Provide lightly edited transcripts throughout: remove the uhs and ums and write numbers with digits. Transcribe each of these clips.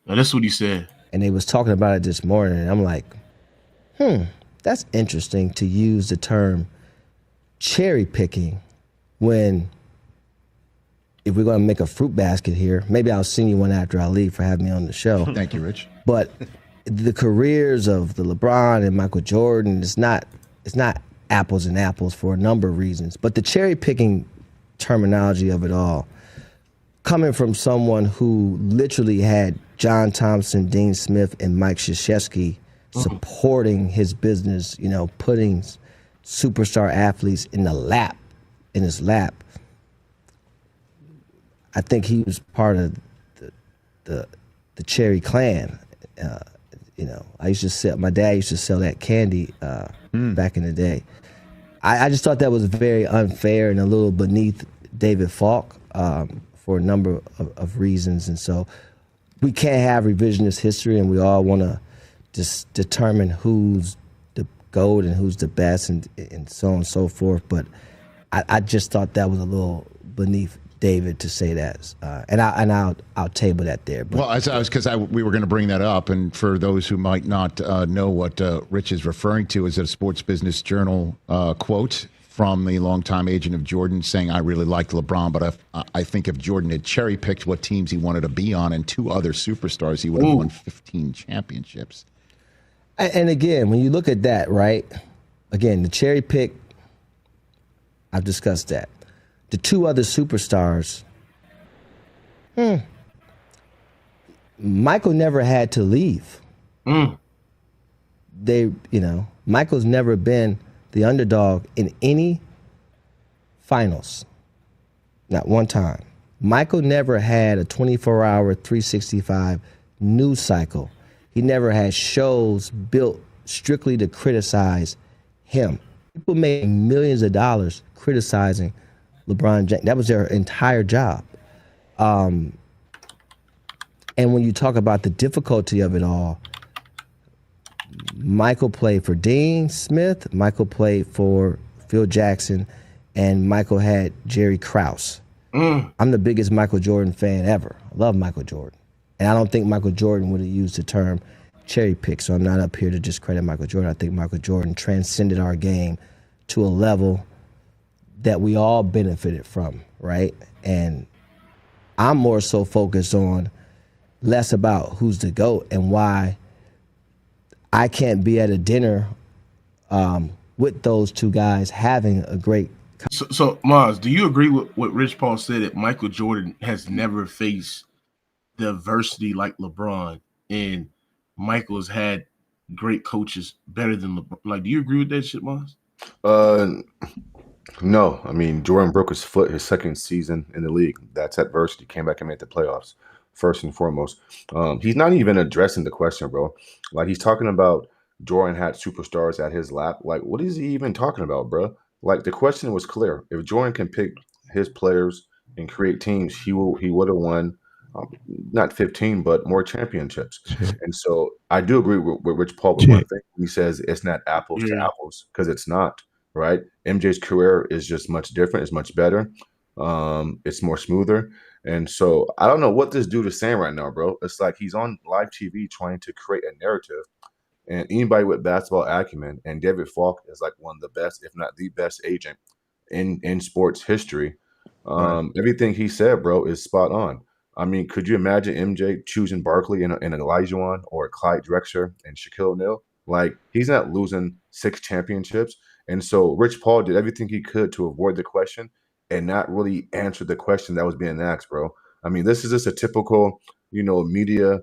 Now, that's what he said. And they was talking about it this morning, and I'm like, that's interesting to use the term cherry picking when if we're going to make a fruit basket here, maybe I'll send you one after I leave for having me on the show. Thank you, Rich. But the careers of the LeBron and Michael Jordan, it's not apples and apples for a number of reasons. But the cherry picking terminology of it all, coming from someone who literally had John Thompson, Dean Smith, and Mike Krzyzewski supporting his business, putting superstar athletes in his lap. I think he was part of the Cherry Clan. My dad used to sell that candy back in the day. I just thought that was very unfair and a little beneath David Falk for a number of reasons. And so we can't have revisionist history, and we all want to just determine who's the GOAT and who's the best and so on and so forth. But I just thought that was a little beneath David to say that, and I'll table that there. But, Well, we were going to bring that up, and for those who might not know what Rich is referring to, is a Sports Business Journal quote from the longtime agent of Jordan saying, "I really liked LeBron, but I think if Jordan had cherry picked what teams he wanted to be on and two other superstars, he would have won 15 championships." And again, when you look at that, right? Again, the cherry pick, I've discussed that. The two other superstars, Michael never had to leave. Michael's never been the underdog in any finals. Not one time. Michael never had a 24-hour, 365 news cycle. He never had shows built strictly to criticize him. People made millions of dollars criticizing LeBron James. That was their entire job. And when you talk about the difficulty of it all, Michael played for Dean Smith, Michael played for Phil Jackson, and Michael had Jerry Krause. I'm the biggest Michael Jordan fan ever. I love Michael Jordan. And I don't think Michael Jordan would have used the term cherry pick, so I'm not up here to discredit Michael Jordan. I think Michael Jordan transcended our game to a level that we all benefited from, right? And I'm more so focused on less about who's the GOAT and why I can't be at a dinner with those two guys having a great. So Maz, do you agree with what Rich Paul said, that Michael Jordan has never faced the adversity like LeBron, and Michael has had great coaches better than LeBron? Like, do you agree with that shit, Maz? No. I mean, Jordan broke his foot his second season in the league. That's adversity. Came back and made the playoffs, first and foremost. He's not even addressing the question, bro. Like, he's talking about Jordan had superstars at his lap. Like, what is he even talking about, bro? Like, the question was clear. If Jordan can pick his players and create teams, he would have won not 15, but more championships. And so I do agree with Rich Paul with one thing. He says it's not apples to apples, because it's not, right? MJ's career is just much different. It's much better. It's more smoother. And so I don't know what this dude is saying right now, bro. It's like he's on live TV trying to create a narrative. And anybody with basketball acumen, and David Falk is like one of the best, if not the best agent in sports history. Everything he said, bro, is spot on. I mean, could you imagine MJ choosing Barkley and Olajuwon or Clyde Drexler and Shaquille O'Neal? Like, he's not losing 6 championships. And so Rich Paul did everything he could to avoid the question and not really answer the question that was being asked, bro. I mean, this is just a typical, media,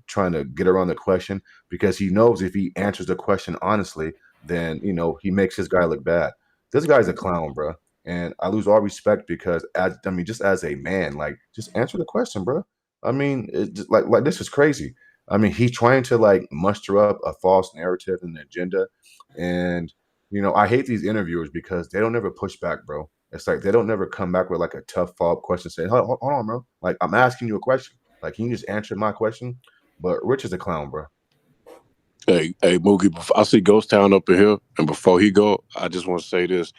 trying to get around the question, because he knows if he answers the question honestly, then, he makes his guy look bad. This guy's a clown, bro. And I lose all respect because, just as a man, like, just answer the question, bro. I mean, like this is crazy. I mean, he's trying to like muster up a false narrative and agenda. And, I hate these interviewers because they don't ever push back, bro. It's like they don't never come back with like a tough follow-up question saying, hold on, bro. Like, I'm asking you a question. Like, can you just answer my question? But Rich is a clown, bro. Hey, Mookie, I see Ghost Town up in here, and before he go, I just want to say this.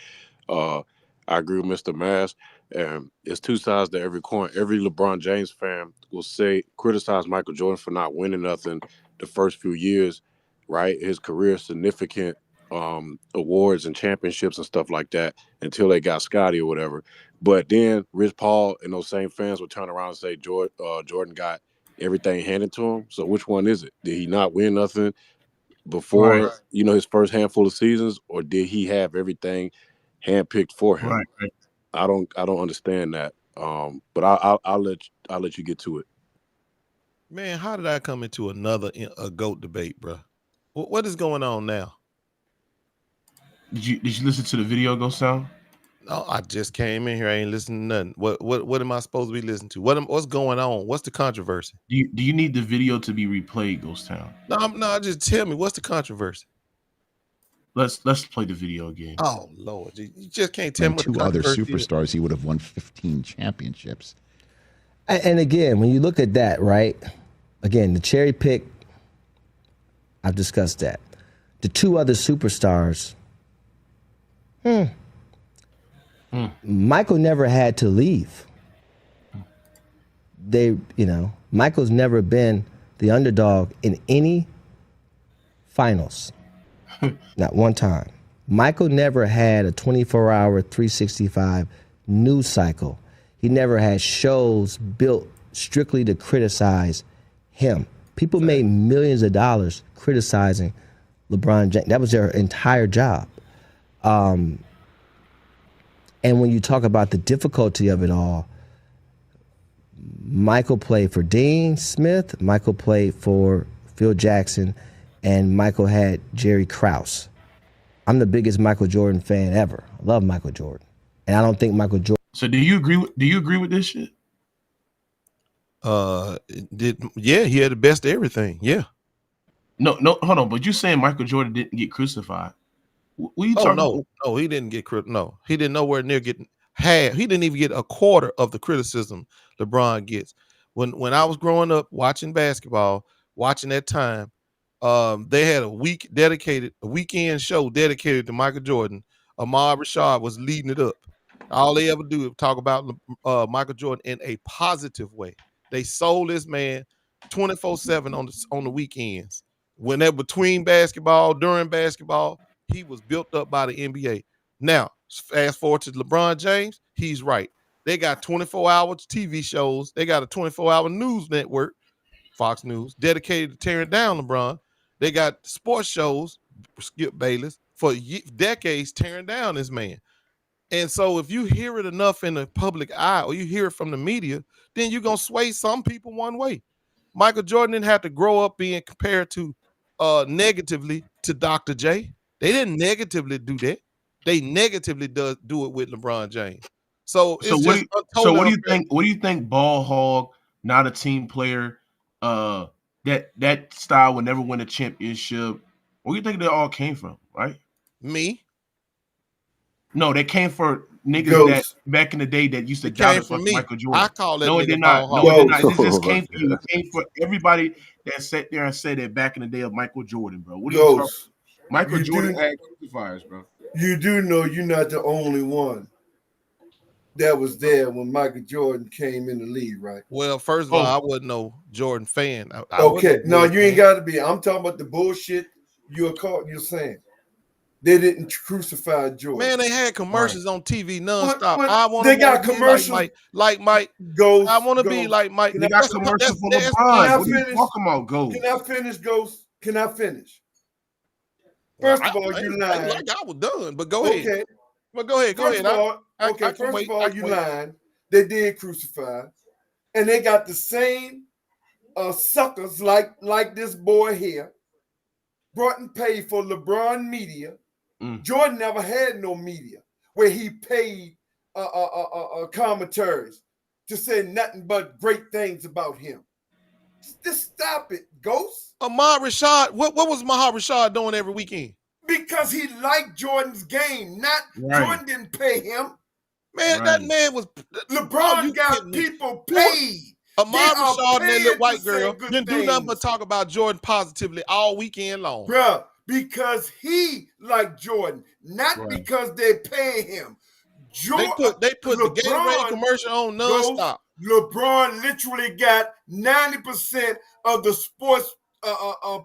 I agree with Mr. Mass. It's two sides to every coin. Every LeBron James fan will criticize Michael Jordan for not winning nothing the first few years, right? His career significant awards and championships and stuff like that until they got Scotty or whatever. But then Rich Paul and those same fans would turn around and say Jordan got everything handed to him. So which one is it? Did he not win nothing before his first handful of seasons, or did he have everything handpicked for him? Right. I don't understand that. But I'll let you get to it. Man, how did I come into a GOAT debate, bro? What is going on now? Did you listen to the video, Ghost Town? No, I just came in here. I ain't listening to nothing. What am I supposed to be listening to? What's going on? What's the controversy? Do you need the video to be replayed, Ghost Town? No. Just tell me what's the controversy. Let's play the video again. Oh Lord, you just can't tell me what two the other controversy superstars, is. he would have won 15 championships. And again, when you look at that, right? Again, the cherry pick, I've discussed that. The two other superstars, Michael never had to leave. Michael's never been the underdog in any finals. Not one time. Michael never had a 24-hour, 365 news cycle. He never had shows built strictly to criticize him. People made millions of dollars criticizing LeBron James. That was their entire job. And when you talk about the difficulty of it all, Michael played for Dean Smith, Michael played for Phil Jackson, and Michael had Jerry Krause. I'm the biggest Michael Jordan fan ever. I love Michael Jordan. And I don't think Michael Jordan. So do you agree with this shit? He had the best of everything. Yeah. No, hold on. But you saying Michael Jordan didn't get crucified? What are you talking about? No, he didn't get no. He didn't nowhere near getting half. He didn't even get a quarter of the criticism LeBron gets. When I was growing up watching basketball, watching that time, they had a weekend show dedicated to Michael Jordan. Ahmad Rashad was leading it up. All they ever do is talk about Michael Jordan in a positive way. They sold this man 24/7 on the weekends. When they're between basketball, during basketball, he was built up by the NBA. Now, fast forward to LeBron James, he's right. They got 24-hour TV shows. They got a 24-hour news network, Fox News, dedicated to tearing down LeBron. They got sports shows, Skip Bayless, for decades tearing down this man. And so if you hear it enough in the public eye or you hear it from the media, then you're going to sway some people one way. Michael Jordan didn't have to grow up being compared to negatively to Dr. J. They didn't negatively do that. They negatively do it with LeBron James. So what do you think? What do you think? Ball hog, not a team player. That style would never win a championship. Where do you think they all came from? Right? Me? No, they came for niggas that back in the day that used to doubt Michael Jordan. I call that. No, it did not. No, it did not. It just came for you. It came for everybody that sat there and said that back in the day of Michael Jordan, bro. What are you talking about? Michael Jordan had crucifiers, bro. You do know you're not the only one that was there when Michael Jordan came in the league, right? Well, first of all, I wasn't no Jordan fan. Okay, no, you ain't got to be. I'm talking about the bullshit you're saying. They didn't crucify Jordan. Man, they had commercials on TV nonstop. They got commercials like Mike. Ghost. I want to be like Mike. They got commercials for LeBron. What are you talking about, Ghost? Can I finish, Ghost? Can I finish? First of all, you lying. Like I was done, but go ahead. Okay. Well, go ahead. First of all, you lying. They did crucify, and they got the same suckers like this boy here. Brought and paid for LeBron media. Jordan never had no media where he paid commentaries to say nothing but great things about him. Just stop it, Ghost. Ahmad Rashad, what was Ahmad Rashad doing every weekend? Because he liked Jordan's game, not Jordan didn't pay him. Man, that man was LeBron got people paid. Ahmad Rashad and that little white girl didn't do nothing but talk about Jordan positively all weekend long. Bruh, because he liked Jordan, not because they pay him. They put the Gatorade commercial on nonstop. LeBron literally got 90% of the sports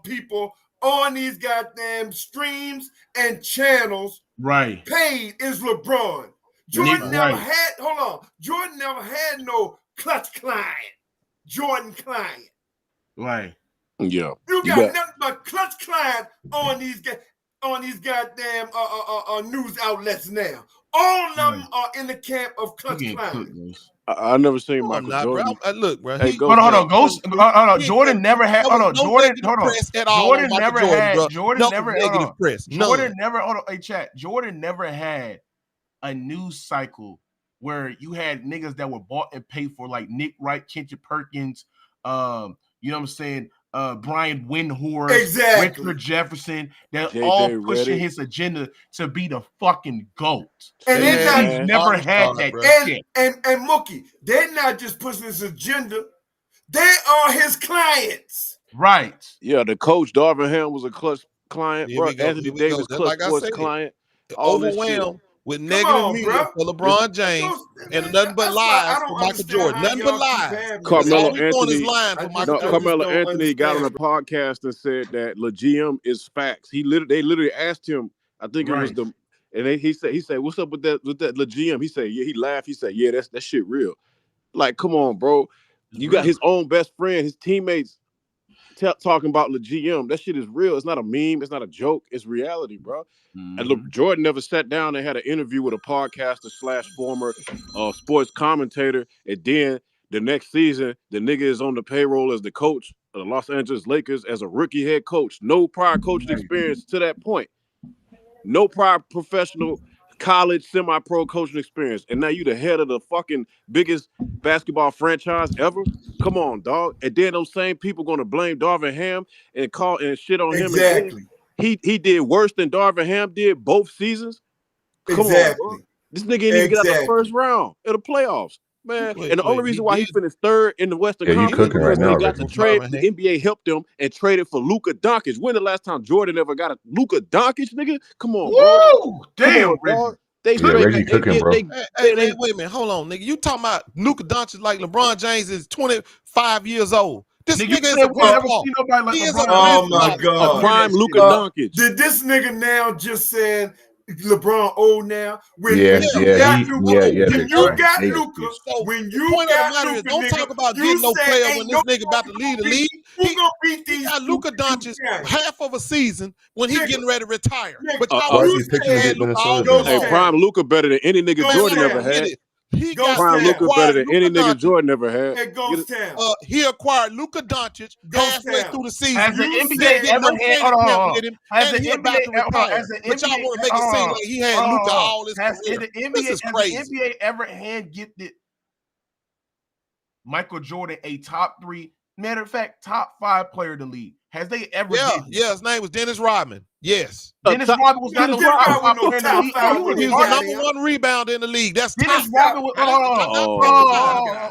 people on these goddamn streams and channels. Right. Paid is LeBron. Jordan never had. Hold on. Jordan never had no clutch client. Jordan client. Right. Yeah. You got nothing but clutch client on these goddamn news outlets now. All of them are in the camp of clutch client. I never seen Michael Jordan. Bro. Look, bro. Hey, hold on. Jordan never had. Hold on. Jordan never had. Jordan never had negative press. Jordan never. Hold on. Hey, chat. Jordan never had a news cycle where you had niggas that were bought and paid for, like Nick Wright, Kendrick Perkins, you know what I'm saying, Brian Windhorst, Richard Jefferson, they're all pushing his agenda to be the fucking GOAT. And they're never had that shit. And Mookie, they're not just pushing his agenda, they are his clients. Right. Yeah, the coach Darvin Ham was a clutch client, bro. Anthony Davis, clutch sports client. Overwhelmed with negative media for LeBron James and nothing but lies for Michael Jordan. Nothing but lies. Carmelo Anthony got on a podcast and said that LeGM is facts. They literally asked him, I think it was he said, what's up with that LeGM? He said, yeah, he laughed. He said, yeah, that shit real. Like, come on, bro. You got his own best friend, his teammates talking about LeGM. That shit is real. It's not a meme. It's not a joke. It's reality, bro. And look, Jordan never sat down and had an interview with a podcaster / former sports commentator. And then the next season, the nigga is on the payroll as the coach of the Los Angeles Lakers as a rookie head coach. No prior coaching experience to that point. No prior professional college semi-pro coaching experience. And now you the head of the fucking biggest basketball franchise ever? Come on, dog. And then those same people going to blame Darvin Ham and call and shit on him. Exactly. He did worse than Darvin Ham did both seasons. Come on, bro. This nigga didn't even get out the first round of the playoffs, man. And the only reason why he finished third in the Western Conference is because he got the trade. The NBA helped him and traded for Luka Doncic. When the last time Jordan ever got a Luka Doncic, nigga? Come on, bro. Damn, bro. Reggie cooking, bro. Hey, wait a minute. Hold on, nigga. You talking about Luka Doncic like LeBron James is 25 years old. This nigga is a oh my God. A prime Luka Doncic. Did this nigga now just saying LeBron old now? When you got Luka, don't talk about getting no player when this nigga about to leave the league. Who gonna beat these? He got Luka Doncic half of a season when he getting ready to retire. But prime Luka better than any nigga Jordan ever had. He got prime Luka better than any nigga Jordan ever had. He acquired Luka Doncic halfway through the season. As the NBA ever had, as the NBA want to make it seem like he had Luka all his career. This is crazy. Has the NBA ever hand gifted Michael Jordan a top 3, matter of fact, top 5 player in the league? Has they ever? Yeah. His name was Dennis Rodman. Yes. Dennis Rodman was not no top 5 player in the league. He was the number 1 rebounder in the league. That's Dennis Rodman was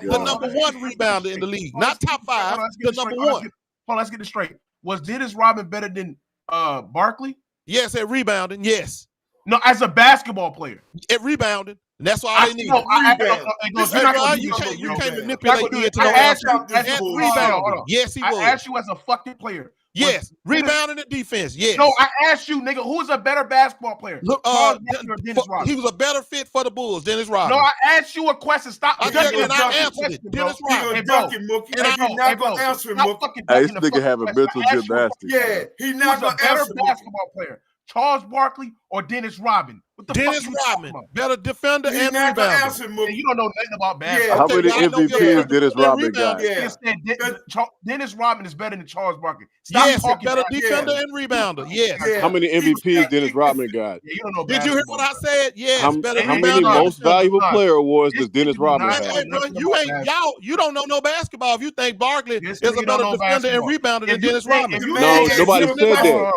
the number 1 rebounder in the league, not top 5. The number 1. Hold on, let's get this straight. Was Dennis Rodman better than Barkley? Yes, at rebounding. Yes. No, as a basketball player. At rebounding. That's all they need. You can't manipulate me into no answer. Rebounding. Yes, he was. I asked you as a fucking player. Yes, rebounding and defense. Yes. No, I asked you, nigga, who's a better basketball player? Look, he was a better fit for the Bulls, Dennis Rodman. No, I asked you a question. Stop. I answered it. Dennis Rodman. You're not gonna answer him, Mookie. This nigga having mental gymnastics. Yeah, he's not gonna answer basketball player. Charles Barkley or Dennis Rodman? Dennis Rodman, better defender and rebounder. You don't know nothing about basketball. How many MVPs Dennis Rodman got? Dennis Rodman is better than Charles Barkley. Yes, better defender and rebounder. Yes. How many MVPs Dennis Rodman got? You don't know. Did you hear what I said? Yes. How many most valuable player awards does Dennis Rodman have? You don't know no basketball if you think Barkley is a better defender and rebounder than Dennis Rodman. No, nobody said that.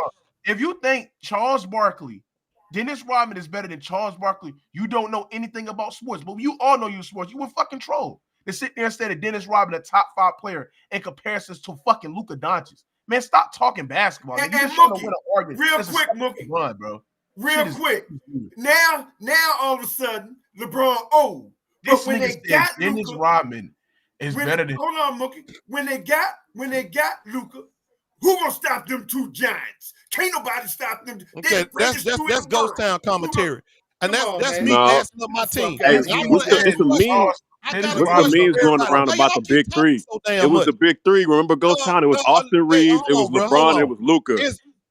If you think Charles Barkley, Dennis Rodman is better than Charles Barkley, you don't know anything about sports. But you all know you sports. You a fucking troll. To sit there and say that Dennis Rodman a top 5 player in comparisons to fucking Luka Doncic. Man, stop talking basketball. And Mookie, real quick, Mookie. Run, bro. Real quick. Now all of a sudden, LeBron old. This when they got Dennis Rodman is better than. Hold on, Mookie. When they got Luka, who gonna stop them two giants? Can't nobody stop them. Okay, that's Ghost Town commentary, and that's me gassing up my team. Hey, what's the memes going around about the big three? It was the big three. Remember Ghost Town? It was Austin Reeves, it was LeBron, it was Luka.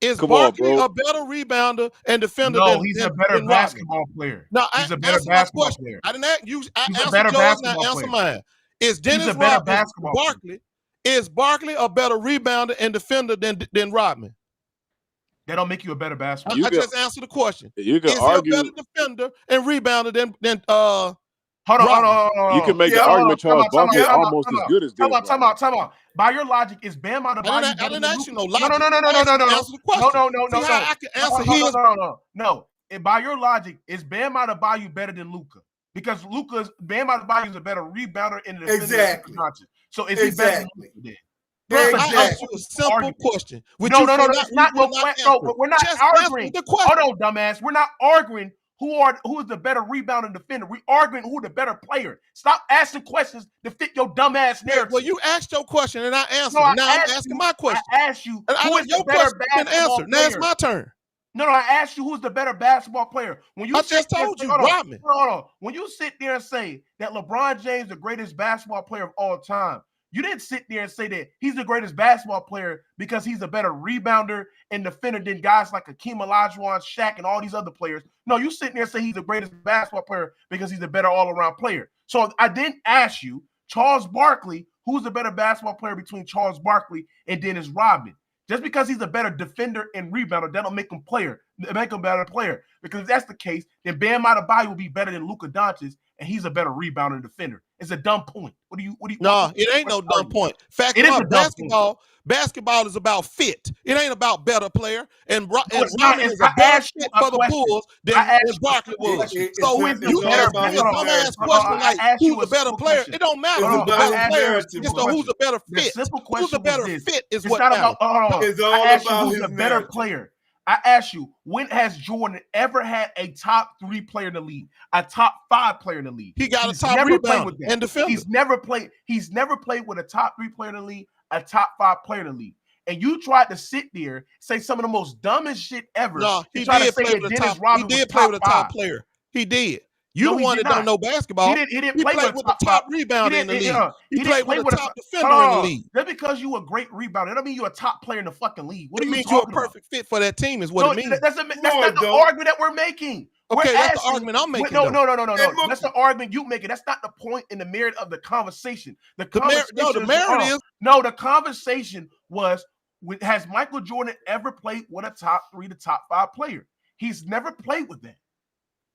Is Barkley a better rebounder and defender? No, he's a better basketball player. No, he's a better basketball player. I didn't ask you. I answered yours, now answer mine. Is Dennis a better Rodman basketball Barkley? Is Barkley a better rebounder and defender than Rodman? That don't make you a better basketball. I just answered the question. You can is argue he a better defender and rebounder than Hold on. You can make the argument Charles Barkley almost as good as Dennis. Time out. By your logic, is Bam out of I didn't ask you no logic. No. Answer the question. No. I can answer his. No. And by your logic, is Bam Adebayo better than Luka? Because Bam Adebayo is a better rebounder in the defender. Exactly. So is he better than Luka then? I asked you a simple question. No. It's not. We're not arguing. Hold on, dumbass. We're not arguing. Who is the better rebounder defender? We arguing who the better player. Stop asking questions to fit your dumbass narrative. Well, you asked your question and I answered. Now I'm asking my question. I asked you who is the better basketball player. Now it's my turn. No, I asked you who's the better basketball player. I just told you, Rodman. Hold on. When you sit there and say that LeBron James is the greatest basketball player of all time, you didn't sit there and say that he's the greatest basketball player because he's a better rebounder and defender than guys like Hakeem Olajuwon, Shaq, and all these other players. No, you sit there and say he's the greatest basketball player because he's a better all-around player. So I didn't ask you, Charles Barkley, who's the better basketball player between Charles Barkley and Dennis Rodman. Just because he's a better defender and rebounder, that'll make him a better player. Because if that's the case, then Bam Adebayo will be better than Luka Doncic, and he's a better rebounder and defender. It's a dumb point. What do you? No, it ain't no dumb point. Fact it is basketball is about fit. It ain't about better player. And Rodman is a better fit for the Bulls than Barkley was. So if you ask me a dumbass question like who's the better player, it don't matter who's the better player. It's who's the better fit. Who's the better fit is what matters. It's all about who's the better player. I ask you, when has Jordan ever had a top 3 player in the league, a top 5 player in the league? He got a top rebound and defender. He's never played with a top 3 player in the league, a top 5 player in the league. And you tried to sit there, say some of the most dumbest shit ever. No, he did play with a top player. He did. You the one that don't know basketball. He didn't play with the top rebounder in the league. He played with the top defender in the league. Just because you a great rebounder, that don't mean you're a top player in the fucking league. What do you mean you're a perfect fit for that team is what it means. That's not the argument that we're making. Okay, that's the argument I'm making. No. That's the argument you making. That's not the point in the merit of the conversation. The conversation was, has Michael Jordan ever played with a top 3 to top 5 player? He's never played with that.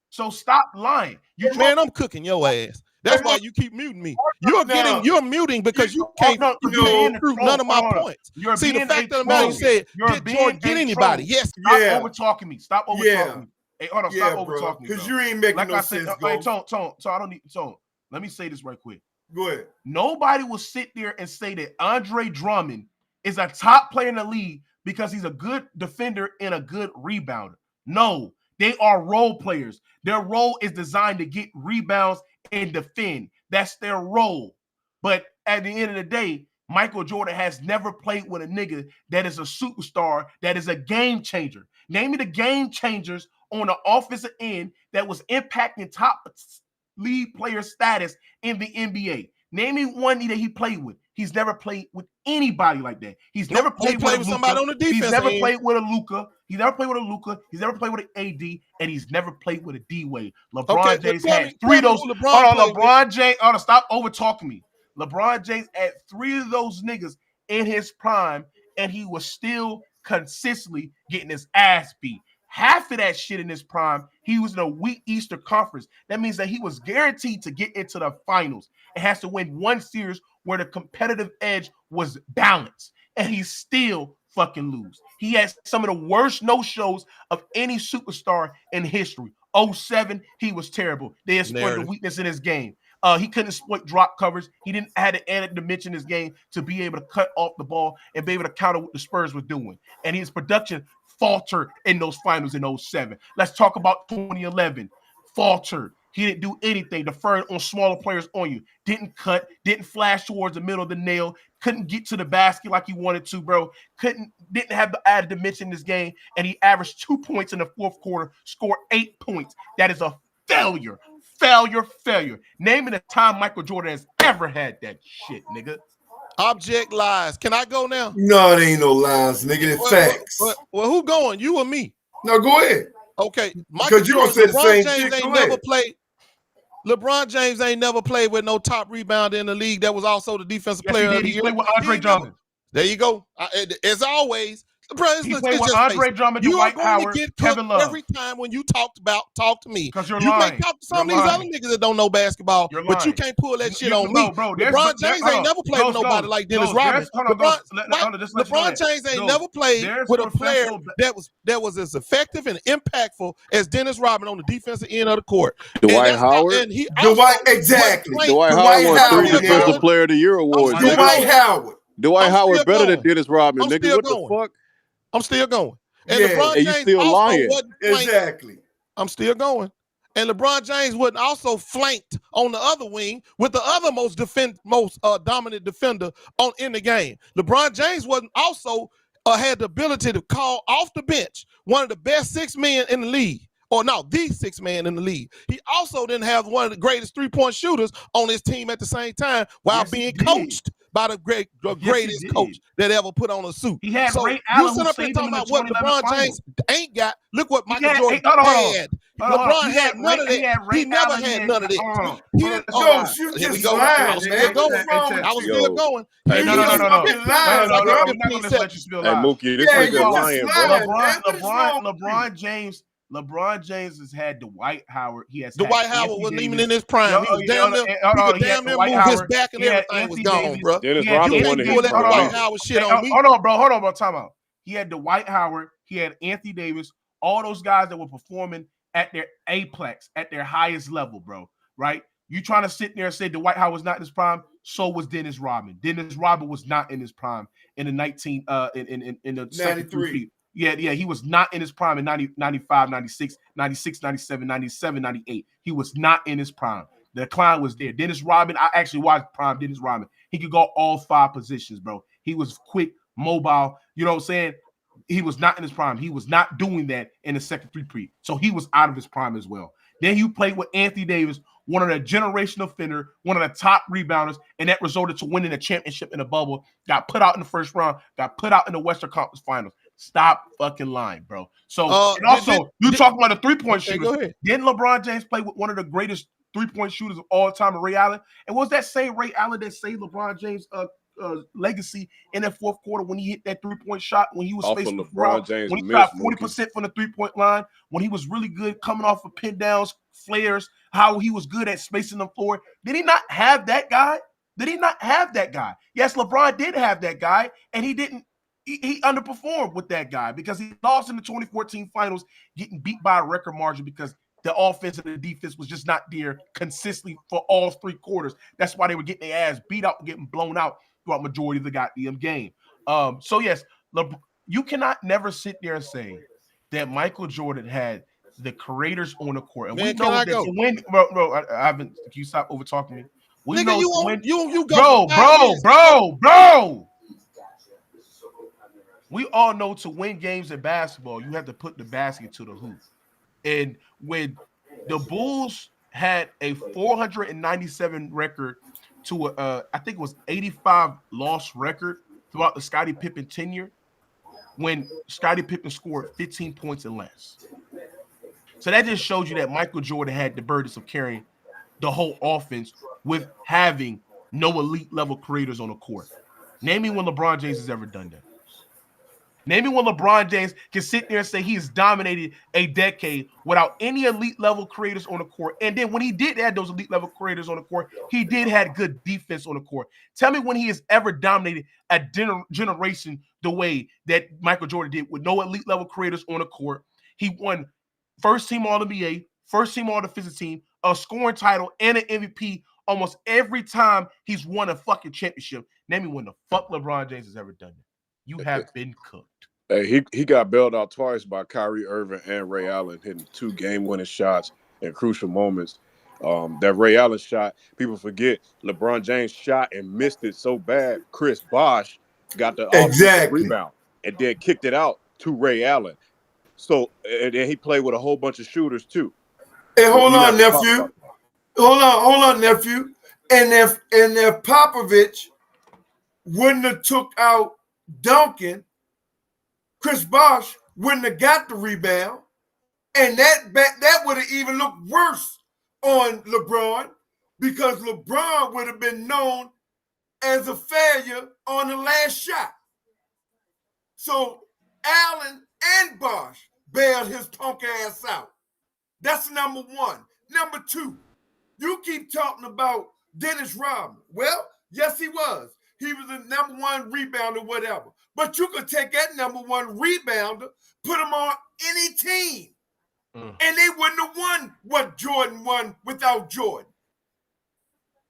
So stop lying. I'm cooking your ass. That's why you keep muting me. You're muting because you can't prove none of my points. See, the fact of the matter, you said, did Jordan get anybody? Yes. Stop over-talking me. Stop over-talking me. Hey, hold on, stop over-talking me. Because you ain't making no sense. Tone, I don't need Tone. Let me say this right quick. Go ahead. Nobody will sit there and say that Andre Drummond is a top player in the league because he's a good defender and a good rebounder. No. They are role players. Their role is designed to get rebounds and defend. That's their role. But at the end of the day, Michael Jordan has never played with a nigga that is a superstar, that is a game changer. Name me the game changers on the offensive end that was impacting top league player status in the NBA. Name me one that he played with. He's never played with anybody like that. He's never played with somebody on the defense. He's never played with a Luka. He's never played with a Luka. He's never played with an AD, and he's never played with a D-Wade. LeBron James had 3 of those. LeBron James. Stop over talking me. LeBron James had 3 of those niggas in his prime, and he was still consistently getting his ass beat. Half of that shit in his prime, he was in a weak Eastern Conference. That means that he was guaranteed to get into the finals. It has to win one series where the competitive edge was balanced, and he still fucking lose. He has some of the worst no-shows of any superstar in history. 07, he was terrible. They exploited the weakness in his game. He couldn't exploit drop covers. He didn't have an added dimension in his game to be able to cut off the ball and be able to counter what the Spurs were doing. And his production faltered in those finals in 07. Let's talk about 2011. Faltered. He didn't do anything. Deferred on smaller players on you. Didn't cut. Didn't flash towards the middle of the nail. Couldn't get to the basket like he wanted to, bro. Didn't have the added dimension in this game. And he averaged 2 points in the fourth quarter, scored 8 points. That is a failure. Failure. Naming a time Michael Jordan has ever had that shit, nigga. Object lies. Can I go now? No, it ain't no lies, nigga. It's facts. Well, who going? You or me? No, go ahead. Okay. Because you gonna say the same James shit. Ain't never played. LeBron James ain't never played with no top rebounder in the league. That was also the defensive player of the year. He played with Andre Drummond. There you go. As always, he played with Andre Drummond, Dwight Howard, Kevin Love. Every time when you talk to me, because you're you lying. may talk to some of these other niggas that don't know basketball, but you can't pull that shit on me. Bro, LeBron James ain't never played with nobody like Dennis Rodman. LeBron James ain't never played with a player that was as effective and impactful as Dennis Rodman on the defensive end of the court. Dwight Howard. Exactly. Dwight Howard won 3 Defensive Player of the Year awards. Dwight Howard better than Dennis Rodman, nigga. What the fuck? I'm still going. And Yeah, LeBron and James you still lying. Exactly. I'm still going. And LeBron James wasn't also flanked on the other wing with the other most dominant defender in the game. LeBron James wasn't also had the ability to call off the bench one of the best 6 men in the league. Or no, the 6th man in the league. He also didn't have one of the greatest 3-point shooters on his team at the same time while being coached by the greatest coach that ever put on a suit. He had so Ray Allen, you sit up and talking about what LeBron James ain't got. Look what Michael Jordan had. LeBron had none of that. He never had none of that. He didn't. Here we go. I was still going. No. I'm not gonna let you spill out. Hey, Mookie, this nigga lying, bro. LeBron James has had Dwight Howard. Dwight Howard wasn't even in his prime. He was damn near move his back and everything was gone, bro. Dennis Rodman wanted his Dwight Howard shit on me. Hold on, bro. Time out. He had Dwight Howard. He had Anthony Davis. All those guys that were performing at their apex, at their highest level, bro. Right? You trying to sit there and say Dwight Howard was not in his prime? So was Dennis Rodman. Dennis Rodman was not in his prime in the in the 93. Yeah, he was not in his prime in 90, 95, 96, 96, 97, 97, 98. He was not in his prime. The decline was there. Dennis Rodman, I actually watched prime Dennis Rodman. He could go all 5 positions, bro. He was quick, mobile. You know what I'm saying? He was not in his prime. He was not doing that in the second 3-peat. So he was out of his prime as well. Then you played with Anthony Davis, one of the generational offender, one of the top rebounders, and that resulted to winning a championship in the bubble. Got put out in the first round, got put out in the Western Conference Finals. Stop fucking lying, bro. So, and also, you talking about the 3-point shooters. Didn't LeBron James play with one of the greatest 3-point shooters of all time, Ray Allen? And was that same Ray Allen that saved LeBron James' legacy in that fourth quarter when he hit that 3-point shot when he was facing LeBron James, when he shot 40% from the 3-point line, when he was really good coming off of pin downs, flares, how he was good at spacing the floor? Did he not have that guy? Yes, LeBron did have that guy, and he didn't. He underperformed with that guy because he lost in the 2014 finals, getting beat by a record margin because the offense and the defense was just not there consistently for all 3 quarters. That's why they were getting their ass beat out and getting blown out throughout majority of the goddamn game. So yes, you cannot never sit there and say that Michael Jordan had the creators on the court. And we know that to win, bro. I haven't. Can you stop over talking to me? We nigga, know you go, bro. We all know to win games in basketball, you have to put the basket to the hoop. And when the Bulls had a 497 record to I think it was 85 loss record throughout the Scottie Pippen tenure, when Scottie Pippen scored 15 points and less. So that just shows you that Michael Jordan had the burdens of carrying the whole offense with having no elite level creators on the court. Name me when LeBron James has ever done that. Name me when LeBron James can sit there and say he has dominated a decade without any elite level creators on the court. And then when he did have those elite level creators on the court, he did have good defense on the court. Tell me when he has ever dominated a generation the way that Michael Jordan did with no elite level creators on the court. He won first team All-NBA, first team All-Defensive Team, a scoring title, and an MVP almost every time he's won a fucking championship. Name me when the fuck LeBron James has ever done it. You have been cooked. Hey, he got bailed out twice by Kyrie Irving and Ray Allen, hitting 2 game-winning shots in crucial moments. That Ray Allen shot, people forget LeBron James shot and missed it so bad. Chris Bosh got the offensive Exactly. rebound and then kicked it out to Ray Allen. So and he played with a whole bunch of shooters too. Hey, So hold we on, never talk nephew. about that. Hold on, nephew. And if Popovich wouldn't have took out Duncan, Chris Bosh wouldn't have got the rebound, and that would have even looked worse on LeBron because LeBron would have been known as a failure on the last shot. So Allen and Bosh bailed his punk ass out. That's number one. Number two, you keep talking about Dennis Rodman. Well, yes, he was. He was the number one rebounder, whatever. But you could take that number one rebounder, put him on any team, and they wouldn't have won what Jordan won without Jordan.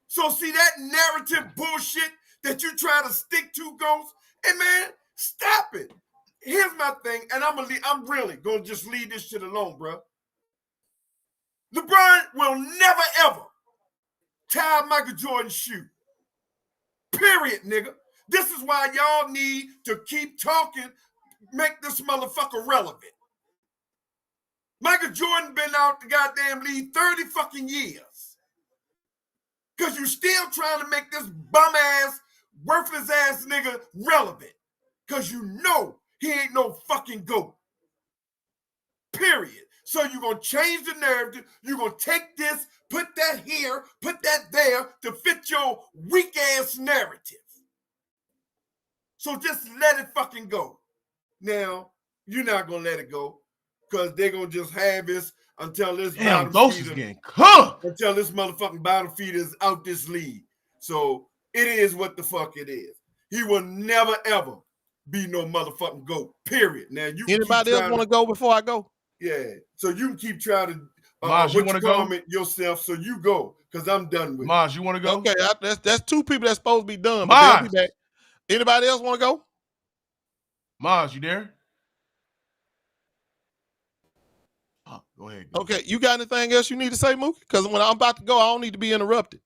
So see that narrative bullshit that you try to stick to, Ghost? Hey, man, stop it. Here's my thing, and I'm really going to just leave this shit alone, bro. LeBron will never, ever tie Michael Jordan's shoe. Period, nigga. This is why y'all need to keep talking, make this motherfucker relevant. Michael Jordan been out the goddamn league 30 fucking years. Because you still trying to make this bum-ass, worthless-ass nigga relevant. Because you know he ain't no fucking GOAT. Period. So you're going to change the narrative. You're going to take this, put that here, put that there to fit your weak-ass narrative. So just let it fucking go. Now, you're not going to let it go because they're going to just have this until this until this motherfucking bottom feeder is out this league. So it is what the fuck it is. He will never, ever be no motherfucking GOAT, period. Now, you anybody else want to go before I go? Yeah. So you can keep trying to Maj, you want to go yourself, so you go because I'm done with Maj, you want to go? Okay, that's two people that's supposed to be done. Maj. But they'll be back. Anybody else want to go? Maj, you there? Oh, go ahead. Okay, you got anything else you need to say, Mookie? Because when I'm about to go, I don't need to be interrupted.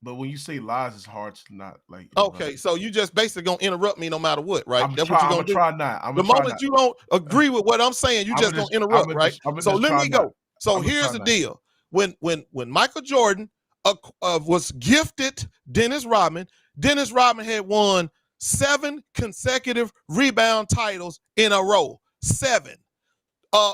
But when you say lies, it's hard to not like. Okay, so you just basically gonna interrupt me no matter what, right? That's what you're gonna do. Try not. The moment you don't agree with what I'm saying, you just gonna interrupt, right? So let me go. So here's the deal: when Michael Jordan was gifted Dennis Rodman, Dennis Rodman had won 7 consecutive rebound titles in a row. 7.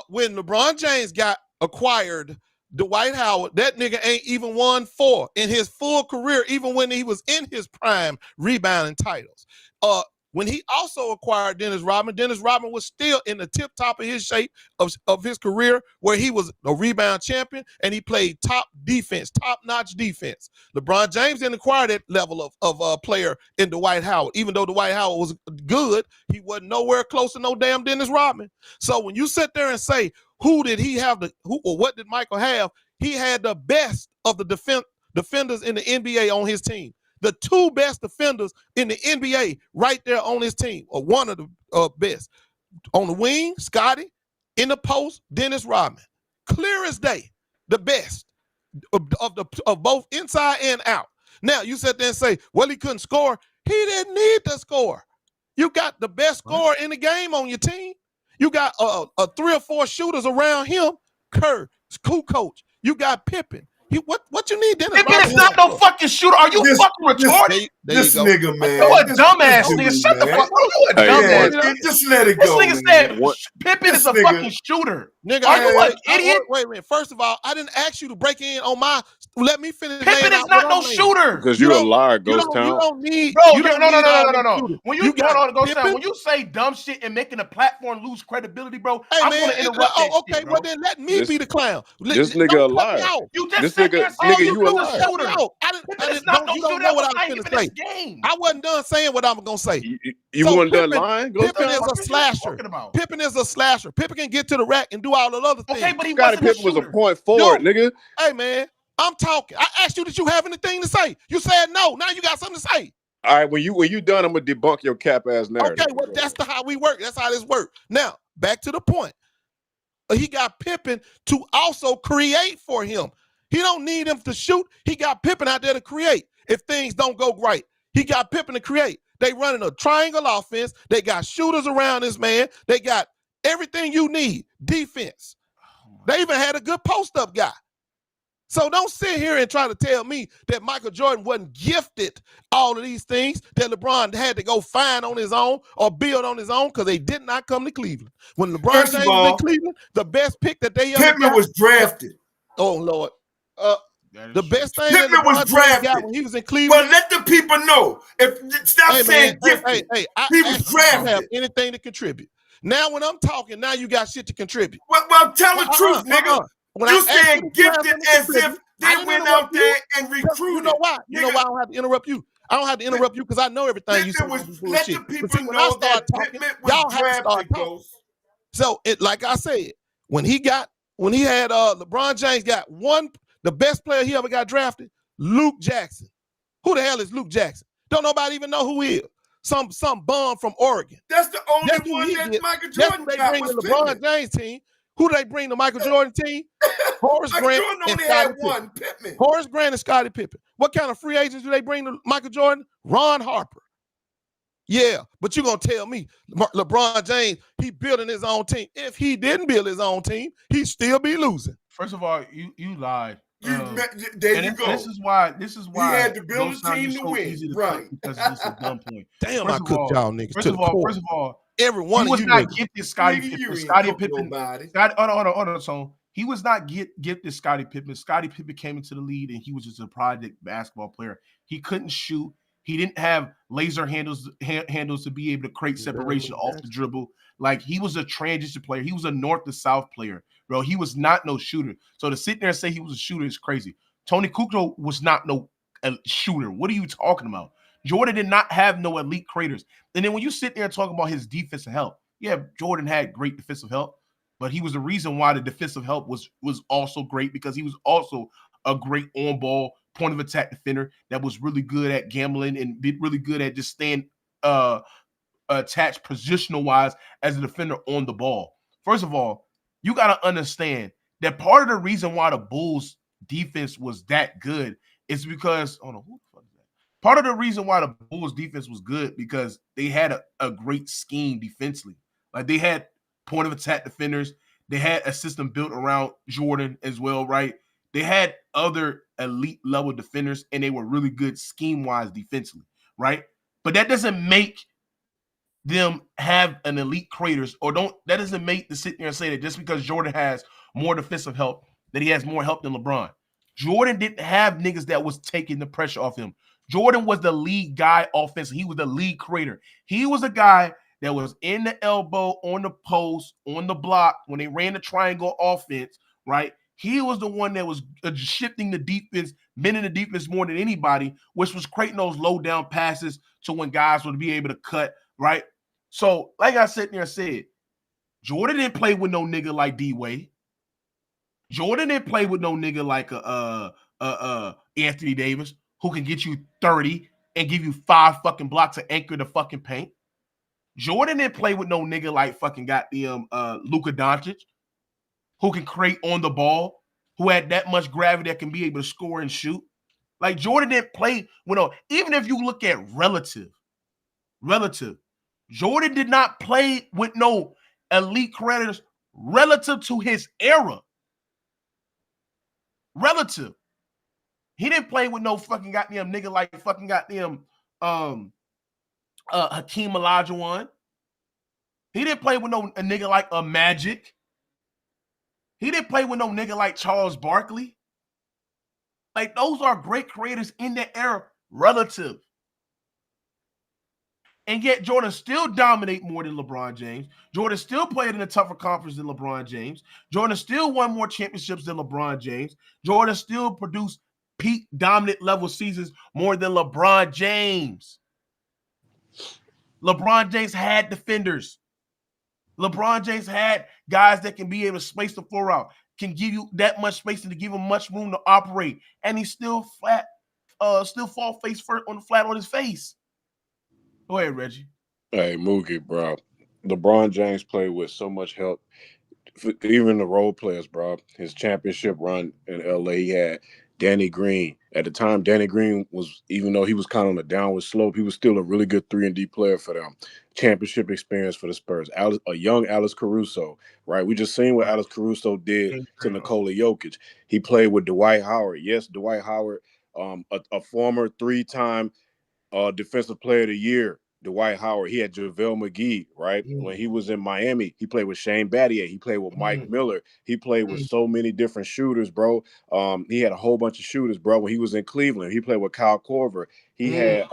When LeBron James got acquired Dwight Howard, that nigga ain't even won 4 in his full career, even when he was in his prime rebounding titles. When he also acquired Dennis Rodman was still in the tip top of his shape of his career, where he was a rebound champion and he played top-notch defense. LeBron James didn't acquire that level of player in Dwight Howard. Even though Dwight Howard was good, he wasn't nowhere close to no damn Dennis Rodman. So when you sit there and say, what did Michael have? He had the best of the defenders in the NBA on his team. The 2 best defenders in the NBA right there on his team, or one of the best. On the wing, Scotty. In the post, Dennis Rodman. Clear as day, the best of both inside and out. Now, you sit there and say, well, he couldn't score. He didn't need to score. You got the best scorer in the game on your team. You got 3 or 4 shooters around him. Kerr, Kukoc. You got Pippen. What you need, Dennis? Pippen is not no fucking shooter. Are you fucking retarded? This nigga, man. You a dumbass nigga. Shut the fuck up. You a dumbass nigga. Just let it go. This nigga said Pippen is a fucking shooter. Nigga, are you an idiot? Wait a minute. First of all, I didn't ask you to break in on my. Let me finish. Pippen is not no shooter. Because you're a liar, Ghost Town. You don't need. Bro, you don't no. When you Ghost Town, when you say dumb shit and making the platform lose credibility, bro, I'm gonna interrupt that okay, shit, well then let me be the clown. This nigga a liar. You just said nigga, you a liar. I don't know what I was gonna say. I wasn't done saying what I'm gonna say. You weren't done lying? Pippen is a slasher. Pippen is a slasher. Pippen can get to the rack and do all the other things. Okay, but he Scottie Pippen was a point forward, nigga. Hey man, I'm talking. I asked you, did you have anything to say? You said no. Now you got something to say. All right, when you done, I'm gonna debunk your cap ass narrative. Okay, well, that's how we work. That's how this works. Now, back to the point. He got Pippen to also create for him. He don't need him to shoot. He got Pippen out there to create. If things don't go right, he got Pippen to create. They running a triangle offense. They got shooters around this man. They got everything you need. Defense. They even had a good post-up guy. So don't sit here and try to tell me that Michael Jordan wasn't gifted all of these things that LeBron had to go find on his own or build on his own because they did not come to Cleveland. When LeBron James was in Cleveland, the best pick that they ever got. Pittman was drafted. Oh, Lord. The best thing Pittman that LeBron was drafted got when he was in Cleveland. Well, let the people know. Stop saying gifted. He was drafted. Have anything to contribute. Now, when I'm talking, now you got shit to contribute. Well, tell the truth, nigga. You saying gifted as if they went out there and recruited. You know why? You know why I don't have to interrupt you? I don't have to interrupt you because I know everything you said. Let the people know that Pittman was drafted, Ghost. So, like I said, when he had LeBron James got the best player he ever got drafted, Luke Jackson. Who the hell is Luke Jackson? Don't nobody even know who he is. Some bum from Oregon. That's the only one that Michael Jordan got. That's who they bring to LeBron James team. Who do they bring to Michael Jordan team? Horace Grant and Scottie Pippen. Horace Grant and Scottie Pippen. What kind of free agents do they bring to Michael Jordan? Ron Harper. Yeah, but you're going to tell me LeBron James, he building his own team. If he didn't build his own team, he'd still be losing. First of all, you lied. There you go. This is why he had to build a team to win. Right. Because this is a dumb point. Damn, I cooked y'all niggas. First of all, every one of you was not gifted Scottie Pippen. Scottie Pippen. Hold on, son. He was not gifted Scottie Pippen. Scottie Pippen came into the league and he was just a project basketball player. He couldn't shoot. He didn't have laser handles to be able to create separation off the dribble. Like, he was a transition player. He was a north to south player, bro. He was not no shooter. So to sit there and say he was a shooter is crazy. Tony Kukoc was not no shooter. What are you talking about? Jordan did not have no elite creators. And then when you sit there and talk about his defensive help, yeah, Jordan had great defensive help, but he was the reason why the defensive help was also great because he was also a great on-ball point of attack defender that was really good at gambling and really good at just staying attached positional-wise as a defender on the ball. First of all, you got to understand that part of the reason why the Bulls defense was that good is because, who the fuck is that? Part of the reason why the Bulls defense was good because they had a great scheme defensively. Like, they had point of attack defenders. They had a system built around Jordan as well, right? They had other elite level defenders, and they were really good scheme-wise defensively, right? But that doesn't make them have an elite creators, that doesn't make to sit there and say that just because Jordan has more defensive help, that he has more help than LeBron. Jordan didn't have niggas that was taking the pressure off him. Jordan was the lead guy offensively. He was the lead creator. He was a guy that was in the elbow, on the post, on the block when they ran the triangle offense, right? He was the one that was shifting the defense, bending the defense more than anybody, which was creating those low down passes to when guys would be able to cut, right? So, like I sat there and said, Jordan didn't play with no nigga like D-Wade. Jordan didn't play with no nigga like Anthony Davis, who can get you 30 and give you 5 fucking blocks to anchor the fucking paint. Jordan didn't play with no nigga like fucking goddamn Luka Doncic, who can create on the ball, who had that much gravity that can be able to score and shoot. Like, Jordan didn't play with even if you look at relative, Jordan did not play with no elite creators relative to his era. Relative. He didn't play with no fucking goddamn nigga like fucking goddamn Hakeem Olajuwon. He didn't play with a nigga like a Magic. He didn't play with no nigga like Charles Barkley. Like, those are great creators in that era, relative. And yet Jordan still dominate more than LeBron James. Jordan still played in a tougher conference than LeBron James. Jordan still won more championships than LeBron James. Jordan still produced peak dominant level seasons more than LeBron James. LeBron James had defenders. LeBron James had guys that can be able to space the floor out, can give you that much space to give him much room to operate, and he still fall face first on the flat on his face. Go ahead, Reggie. Hey, Mookie, bro. LeBron James played with so much help. Even the role players, bro. His championship run in LA, he had Danny Green. At the time, Danny Green was, even though he was kind of on a downward slope, he was still a really good 3-and-D player for them. Championship experience for the Spurs. A young Alex Caruso, right? We just seen what Alex Caruso did to Nikola Jokic. He played with Dwight Howard. Yes, Dwight Howard, a former 3-time Defensive Player of the Year. Dwight Howard, he had JaVale McGee, right? When he was in Miami, he played with Shane Battier. He played with Mike Miller. He played with so many different shooters, bro. He had a whole bunch of shooters, bro. When he was in Cleveland, he played with Kyle Korver. He had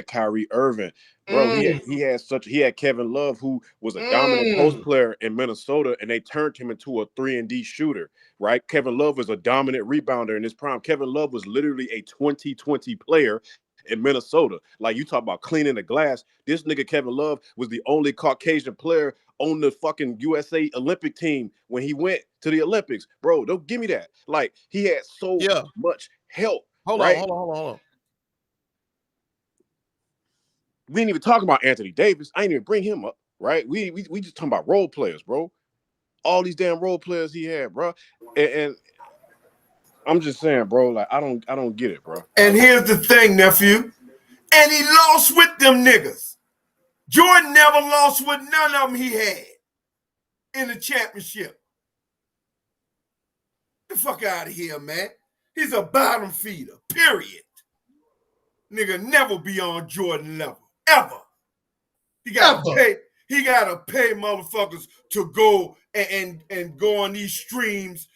Kyrie Irving, bro. He had Kevin Love, who was a dominant post player in Minnesota, and they turned him into a 3-and-D shooter, right? Kevin Love was a dominant rebounder in his prime. Kevin Love was literally a 20-20 player in Minnesota. Like, you talk about cleaning the glass. This nigga Kevin Love was the only Caucasian player on the fucking USA Olympic team when he went to the Olympics. Bro, don't give me that. Like, he had so much help. Hold on. We didn't even talk about Anthony Davis. I ain't even bring him up, right? We just talking about role players, bro. All these damn role players he had, bro. And I'm just saying, bro, like, I don't get it, bro. And here's the thing, nephew. And he lost with them niggas. Jordan never lost with none of them he had in the championship. Get the fuck out of here, man. He's a bottom feeder, period. Nigga never be on Jordan level, ever. He gotta pay motherfuckers to go and go on these streams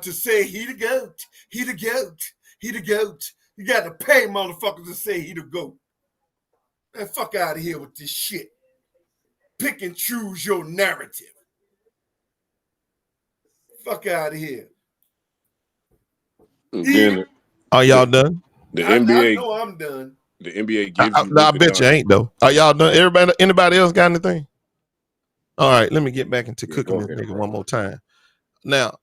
to say he the GOAT. He the GOAT. He the GOAT. You got to pay motherfuckers to say he the GOAT. Man, fuck out of here with this shit. Pick and choose your narrative. Fuck out of here. Are y'all done? The NBA. I know I'm done. The NBA gives you. I bet you ain't though. Are y'all done? Anybody else got anything? All right, let me get back into cooking this nigga one more time. Now,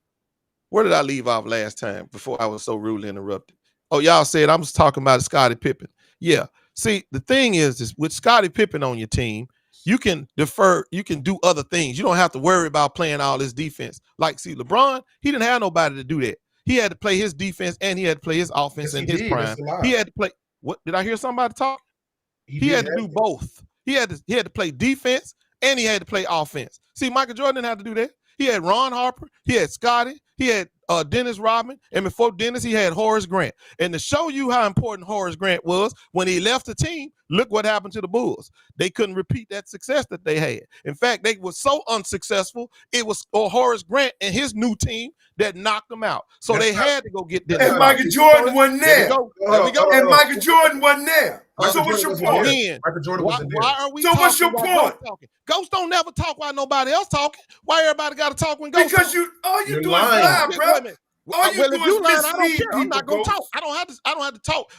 where did I leave off last time before I was so rudely interrupted? Oh, y'all said I was talking about Scottie Pippen. Yeah. See, the thing is with Scottie Pippen on your team, you can defer, you can do other things. You don't have to worry about playing all this defense. Like, see, LeBron, he didn't have nobody to do that. He had to play his defense and he had to play his offense in his prime. He had to play. What did I hear somebody talk? He had to do both. He had to play defense and he had to play offense. See, Michael Jordan didn't have to do that. He had Ron Harper, he had Scottie, he had Dennis Rodman, and before Dennis, he had Horace Grant. And to show you how important Horace Grant was, when he left the team, look what happened to the Bulls. They couldn't repeat that success that they had. In fact, they were so unsuccessful, it was Horace Grant and his new team that knocked them out. So they had to go get Dennis And Michael Jordan wasn't there. There we go. And Michael Jordan wasn't there. So what's your point? Michael Jordan wasn't there. Why are we so what's your point? Ghost don't never talk while nobody else talking. Why everybody got to talk when Ghost Because all you do is lie, bro. All you do is mislead people. I'm not gonna talk. I don't have to talk.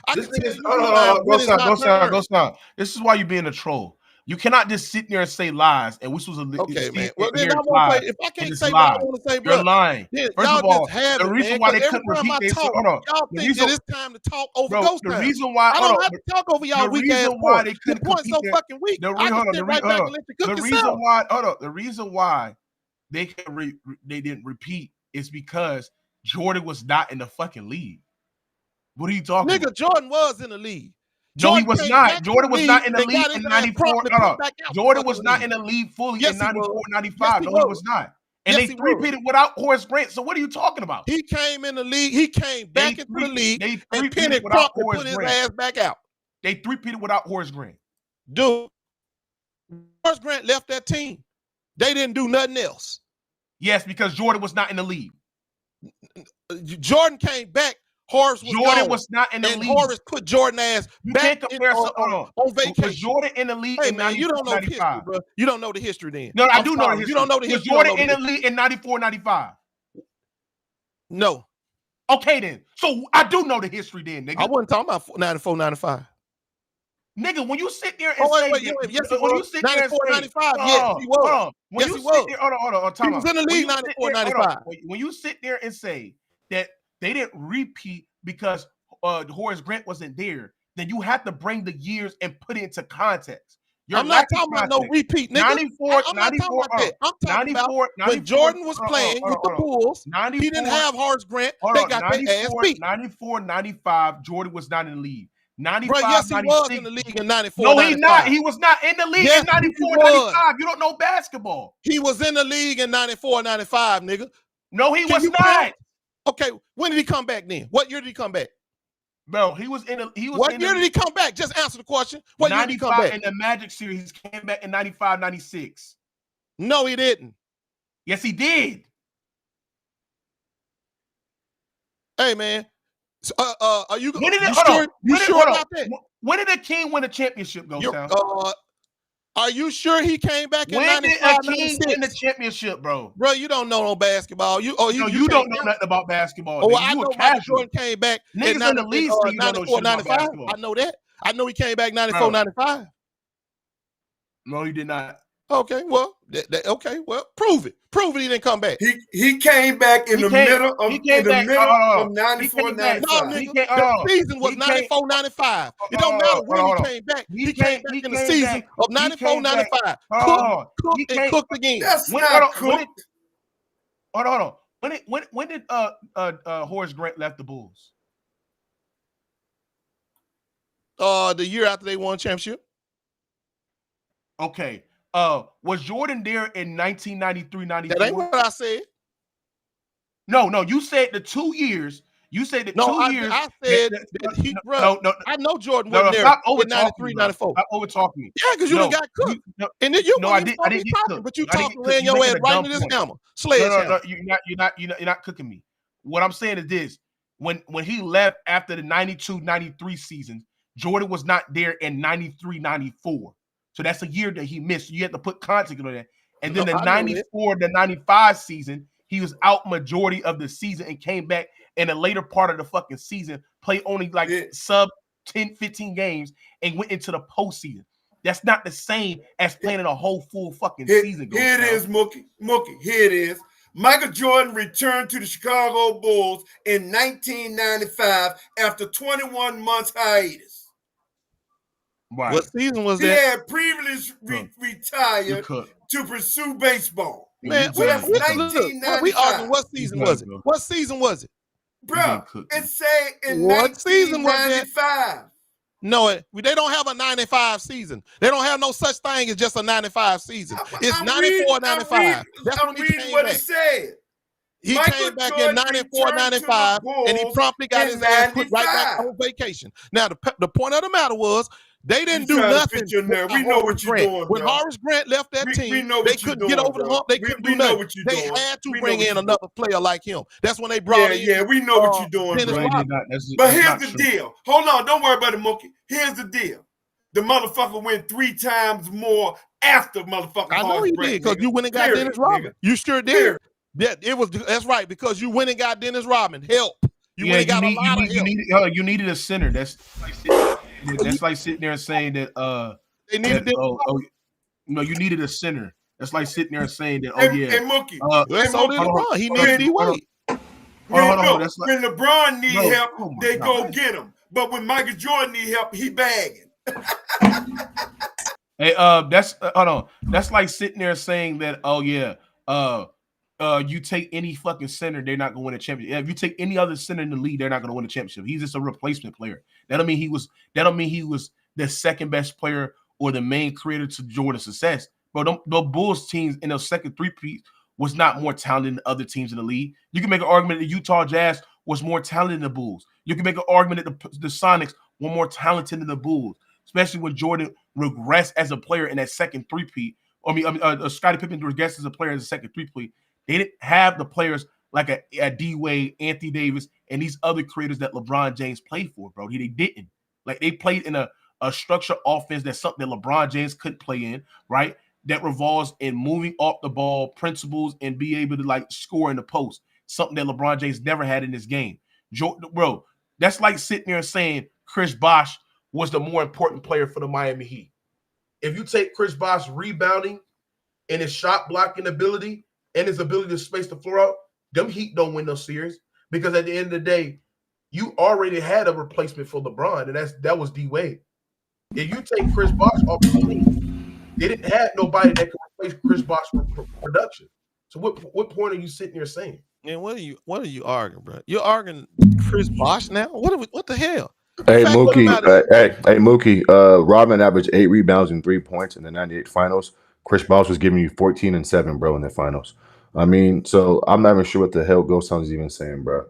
Go stop. This is why you're being a troll. You cannot just sit there and say lies. And which was okay, man. Well, then if I can't say what I want to say, bro, you're lying. First of all, the reason why they couldn't repeat this, y'all think that it's time to talk over Ghost time. The reason why I don't have to talk over y'all weak ass points. Your point's so fucking weak. The reason why they didn't repeat is because Jordan was not in the fucking league. What are you talking about? Jordan was in the league. No, he was not. Jordan was not in the league in 94. Jordan was not in the league fully in 94, 95. No, he was not. And they three-peated without Horace Grant. So what are you talking about? He came in the league. He came back into the league and Penny Crawford put his ass back out. They three-peated without Horace Grant. Dude, Horace Grant left that team. They didn't do nothing else. Yes, because Jordan was not in the league. Jordan came back. Jordan was not in the league. Horace put Jordan ass back on vacation. Was Jordan in the league in 94, you don't know 95. History, bro. You don't know the history then. No, I do know the history. You don't know the history. Was Jordan in the league in 94, 95? No. Okay, then. So I do know the history then, nigga. I wasn't talking about 94, 95. Nigga, when you sit there and say, yes, when you sit 94, 95, yes, he was. When you sit there, hold on, he was in the league 94, 95. When you sit there and say that they didn't repeat because Horace Grant wasn't there, then you have to bring the years and put it into context. I'm not talking about no repeat, nigga. 94, I'm not talking about that. I'm talking about when Jordan was playing with the Bulls, he didn't have Horace Grant. They got their ass beat. 94, 95, Jordan was not in the league. 95, bro, yes, he 96. was in the league in 94, No, 95. he's not. He was not in the league Yes, in 94, 95. You don't know basketball. He was in the league in 94, 95, nigga. No, he was not. Okay, when did he come back then? What year did he come back? Bro, he was in the. What year did he come back? Just answer the question. What year did he come back? In the Magic series, he came back in 95, 96. No, he didn't. Yes, he did. Hey, man. Are you sure about that? When did the King win a championship, Sound? Are you sure he came back in 95, When did a King win the championship, bro? Bro, you don't know no basketball. You don't know nothing about basketball. Oh, I know Michael Jordan came back in 94, 95. I know that. I know he came back 94, 95. No, he did not. Okay, well, prove it. Prove it he didn't come back. He came back in the middle of 94, 95. No, nigga, the season was 94, 95. It don't matter when he came back. He came back in the season of 94, 95. Cooked again. That's not cooked. Hold on. When did Horace Grant left the Bulls? The year after they won championship. Okay. Was Jordan there in 1993, 94? That ain't what I said. No, you said the 2 years. You said the 2 years. I said that he, bro. No, I know Jordan wasn't there in 93, 94. Stop over-talking me. Yeah, because you done got cooked. And then I didn't get cooked. But you talking laying your ass right into this hammer. No, you're not cooking me. What I'm saying is this. When he left after the 92, 93 season, Jordan was not there in 93, 94. So that's a year that he missed. You have to put context on that. And then the 94 to 95 season, he was out majority of the season and came back in the later part of the fucking season, played only sub 10, 15 games and went into the postseason. That's not the same as playing in a whole full fucking season. Here it is, Mookie. Here it is. Michael Jordan returned to the Chicago Bulls in 1995 after 21 months hiatus. Right. What season was that? He had previously retired to pursue baseball. Man, we arguing what season was it? What season was it? Bro, it said in 1995. No, they don't have a 95 season. They don't have no such thing as just a 95 season. It's 94, 95. That's when he came back. It said. He came back in 94, 95, and he promptly got his ass put right back on vacation. Now, the point of the matter was, they didn't do nothing. We know what you're doing. When Horace Grant left that team, they couldn't get over the hump. They couldn't do nothing. They had to bring in another player like him. That's when they brought in. Yeah, we know what you're doing, bro. But here's the deal. Hold on, don't worry about it, Mookie. Here's the deal. The motherfucker went 3 times more after motherfucker. I know he did because you went and got Dennis Rodman. You sure did. Yeah, that's right, because you went and got Dennis Rodman. Help. You went and got a lot of help. You needed a center. That's like sitting there and saying that they needed no, you needed a center. That's like sitting there and saying that and Mookie. LeBron. He needed D-Wade. When LeBron need help, they go get him. But when Michael Jordan need help, he bagging. Hey, that's hold on. That's like sitting there saying that, you take any fucking center, they're not going to win a championship. If you take any other center in the league, they're not going to win a championship. He's just a replacement player. That don't mean he was the second best player or the main creator to Jordan's success. But the Bulls teams in those second three-peat was not more talented than other teams in the league. You can make an argument that the Utah Jazz was more talented than the Bulls. You can make an argument that the Sonics were more talented than the Bulls, especially when Jordan regressed as a player in that second three-peat. Scottie Pippen regressed as a player in the second three-peat. They didn't have the players like a D-Wade, Anthony Davis, and these other creators that LeBron James played for, bro. They didn't. Like, they played in a structured offense that's something that LeBron James couldn't play in, right? That revolves in moving off the ball, principles, and be able to, score in the post. Something that LeBron James never had in this game. Bro, that's like sitting there and saying Chris Bosh was the more important player for the Miami Heat. If you take Chris Bosh rebounding and his shot blocking ability, and his ability to space the floor out, them Heat don't win no series because at the end of the day, you already had a replacement for LeBron, and that was D-Wade. If you take Chris Bosh off the team, They didn't have nobody that could replace Chris Bosh for production. So what point are you sitting there saying? And what are you arguing, bro? You're arguing Chris Bosh now? What the hell? Hey Mookie, Rodman averaged 8 rebounds and 3 points in the 98 finals. Chris Bosh was giving you 14 and 7, bro, in the finals. I mean, so I'm not even sure what the hell Ghost Town is even saying, bro.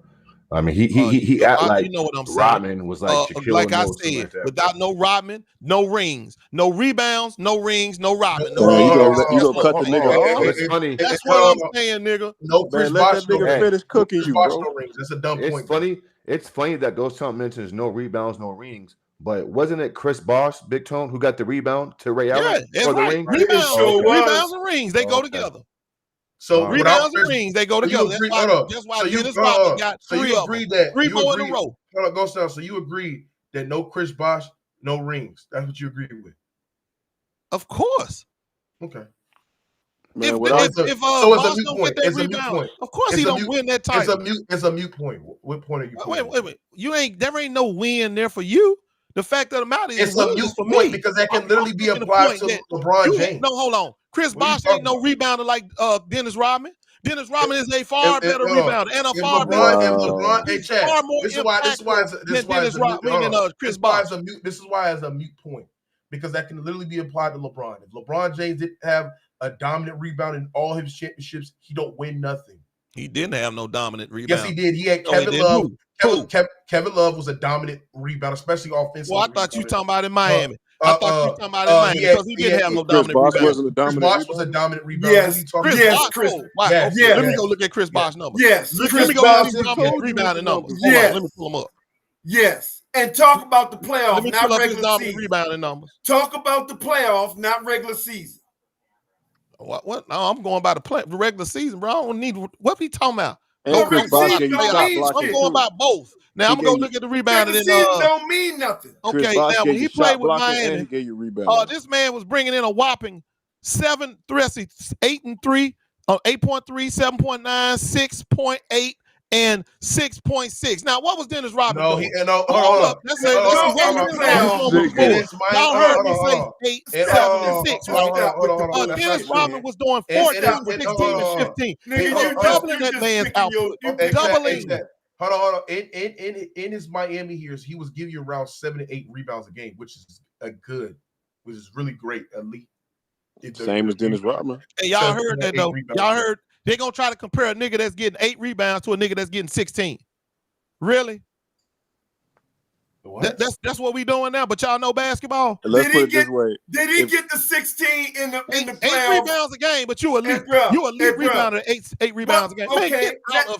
I mean, he act like what I'm saying. Rodman was like Shaquille like I O'Neal, said, like that, without no Rodman, no rings, no rebounds, no rings, no Rodman. You gonna cut the nigga off? It's funny. That's what I'm saying, nigga. No, Chris Let Bosh that nigga finish cooking you, bro. No rings. That's a dumb It's point. funny. It's funny that Ghost Town mentions no rebounds, no rings. But wasn't it Chris Bosh, Big Tone, who got the rebound to Ray Allen that's for the right. ring? Rebounds and rings, they go together. So rebounds and rings, they go together. That's why Dennis Rodman got 3 of them. 3 more in a row. Hold on, Ghost Town. So you agree that no Chris Bosh, no rings. That's what you agree with? Of course. Okay. Man, so it's a mute point. It's a mute point. Of course, he don't win that title. It's a mute point. What point are you? Wait. There ain't no win there for you. The fact of the matter is, it's a mute point because that can literally be applied to LeBron James. No, hold on. Chris Bosh ain't no rebounder like Dennis Rodman. Dennis Rodman is a far better rebounder and a far better. This is why it's a mute point because that can literally be applied to LeBron. If LeBron James didn't have a dominant rebound in all his championships, he don't win nothing. He didn't have no dominant rebound. Yes, he did. He had Kevin Love. Kevin Love was a dominant rebounder, especially offensively. Well, I thought you were talking about in Miami. I thought you were talking about in Miami because he didn't have no dominant rebound. Chris Bosh was a dominant rebounder. Yes, let me go look at Chris Bosh's numbers. Yes, let me go look at his dominant rebounding numbers. Yes. Let me pull them up. Yes, and talk about the playoffs, Let me not pull up his regular dominant season. rebounding numbers. Talk about the playoffs, not regular season. What? No, I'm going by the regular season, bro. I don't need what we talking about. And Chris Bosh gave you shot blocking. I'm going about both. Now I'm gonna go look at the rebounding. Regular season don't mean nothing. Okay, now when he played with Miami, he gave you rebound. This man was bringing in a whopping 8 and 3, 8.3, 7.9, 6.8, and 6.6. Now, what was Dennis Rodman doing? Hold up. Y'all heard me say 8, 7, and 6, right? Dennis Rodman was doing 14, 16, and 15. He was doubling that man's output. Doubling. Hold on. In his Miami years, he was giving you around 7 to 8 rebounds a game, which is which is really great, elite. Same as Dennis Rodman. Hey, y'all heard that though? Y'all heard they're gonna try to compare a nigga that's getting 8 rebounds to a nigga that's getting 16. Really? That's what we doing now. But y'all know basketball. Let's put it this way: Did he get the 16 in the playoffs? 8 rebounds a game, but you elite. You elite rebounder, 8 rebounds a game. Okay,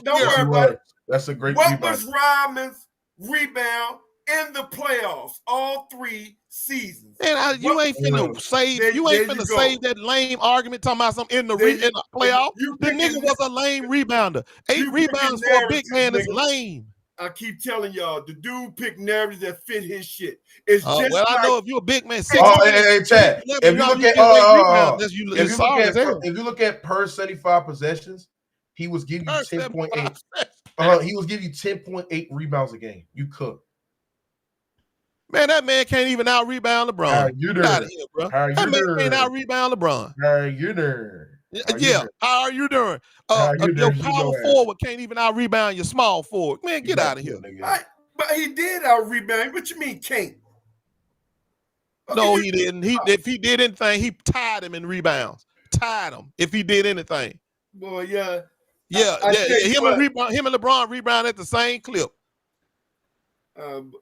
don't worry about it. That's a great rebound. What was Rodman's rebound in the playoffs all 3 seasons? And you ain't finna save. You ain't finna save that lame argument talking about something in the playoff. The nigga was a lame rebounder. 8 rebounds for a big man is lame. I keep telling y'all, the dude picked narratives that fit his shit. It's just I know if you're a big man, 6. Hey, Chad. If you look at per 75 possessions, he was giving you 10.8. He was giving you 10.8 rebounds a game. You cook. Man, that man can't even out rebound LeBron. Get out of here, bro. That man can't out rebound LeBron. How are you doing? Your power forward can't even out rebound your small forward. Man, get out of here. But he did out rebound. What you mean can't? No, he didn't. If he did anything, he tied him in rebounds. Tied him if he did anything. Boy, yeah. Him and LeBron rebound at the same clip.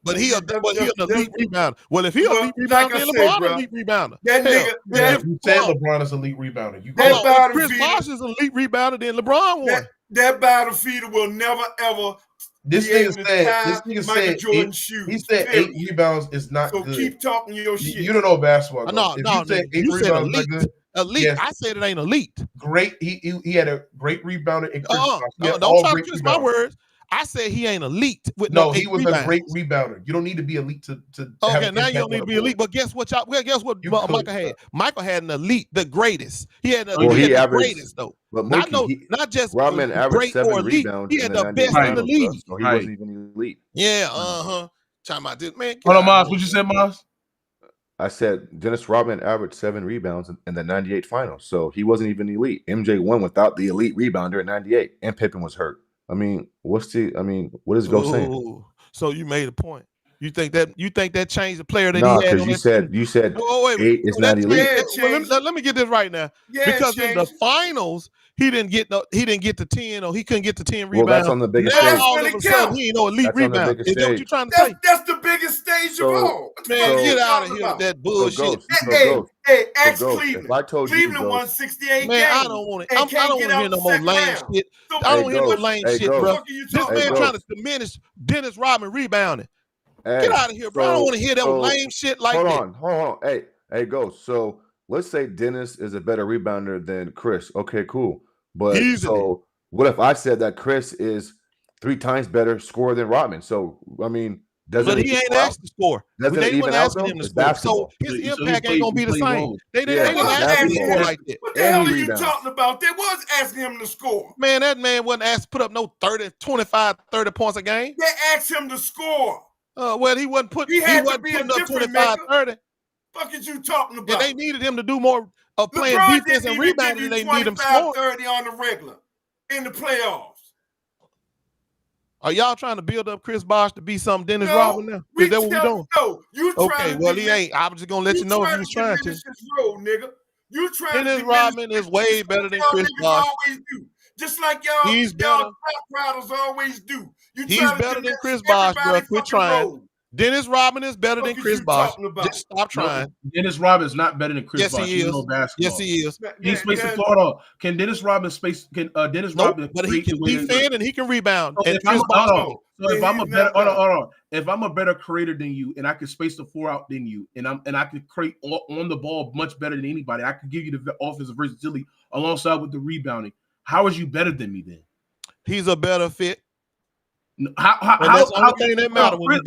But he an elite rebounder. Well, if he an elite rebounder, then LeBron an elite rebounder. You said LeBron is an elite rebounder. Chris Bosh is an elite rebounder, then LeBron won. That bottom feeder will never ever. This nigga said Jordan shoes. He said 8 rebounds is not good. So keep talking your shit. You don't know basketball. No, you said elite. Elite. Yes. I said it ain't elite. Great. He had a great rebounder. Don't try to twist my words. I said he ain't elite with he was a great rebounder. You don't need to be elite to okay, now you don't need to be elite. But guess what Michael had? Michael had an elite, the greatest. He had the greatest though. But not just Rodman averaged 7 rebounds. He had the best in the league. So he wasn't even elite. Yeah, talking about this man. Hold on, Miles. What you said, Miles? I said Dennis Rodman averaged 7 rebounds in the 98 finals. So he wasn't even elite. MJ won without the elite rebounder in 98, and Pippen was hurt. I mean, what is Go saying? So you made a point. You think that changed the player that Nah, he had on because that team? you said wait, 8 is not elite. Let me get this right now. Because in the finals, he didn't get to 10, or he couldn't get to 10 rebounds. Well, that's on the biggest stage. All of a sudden, he ain't no elite rebound. Is that what you're trying to say? That's the biggest stage of all. Man, get out of here with that bullshit. Hey, ask Cleveland. If I told Cleveland you, won 68 man, games. I don't want to. I don't want to hear no more lame shit. I don't hear no lame shit, bro. This man trying to diminish Dennis Rodman rebounding. Get out of here, bro. I don't want to hear that lame shit like that. Hold on. Hey, Ghost. So let's say Dennis is a better rebounder than Chris. Okay, cool. But so what if I said that Chris is 3 times better scorer than Rodman? So I mean, but he ain't asked to score. Doesn't they it even out though? Him to score. So his impact ain't gonna be the same. They didn't ask him to score like that. What the hell are you talking about? They was asking him to score. Man, that man wasn't asked to put up no 25, 30 points a game. They asked him to score. Well, he wasn't putting up 25, 30. Fuck is you talking about? And they needed him to do more of playing defense and rebounding than they need him scoring. 30 on the regular in the playoffs. Are y'all trying to build up Chris Bosh to be some Dennis Rodman now? Is that what we're doing? No, you trying okay, to well, he ain't. I'm just going to let you know if he was trying to. Road, nigga. You trying Dennis to Rodman is way better than Chris Bosh. Just like y'all, he's better. Y'all always do. He's better than Chris Bosh, bro. Quit trying. Dennis Rodman is better than Chris Bosh. Just stop trying. Dennis Rodman is not better than Chris Bosh. Yes, he is. Yes, he is. He's space the floor. Hold on. Can Dennis Rodman space? Can Dennis Rodman? But he can defend and he can rebound. So if I'm a better, hold on. If I'm a better creator than you, and I can space the floor out than you, and I can create on the ball much better than anybody, I can give you the offensive versatility alongside with the rebounding. How is you better than me then? He's a better fit. How thing that matter when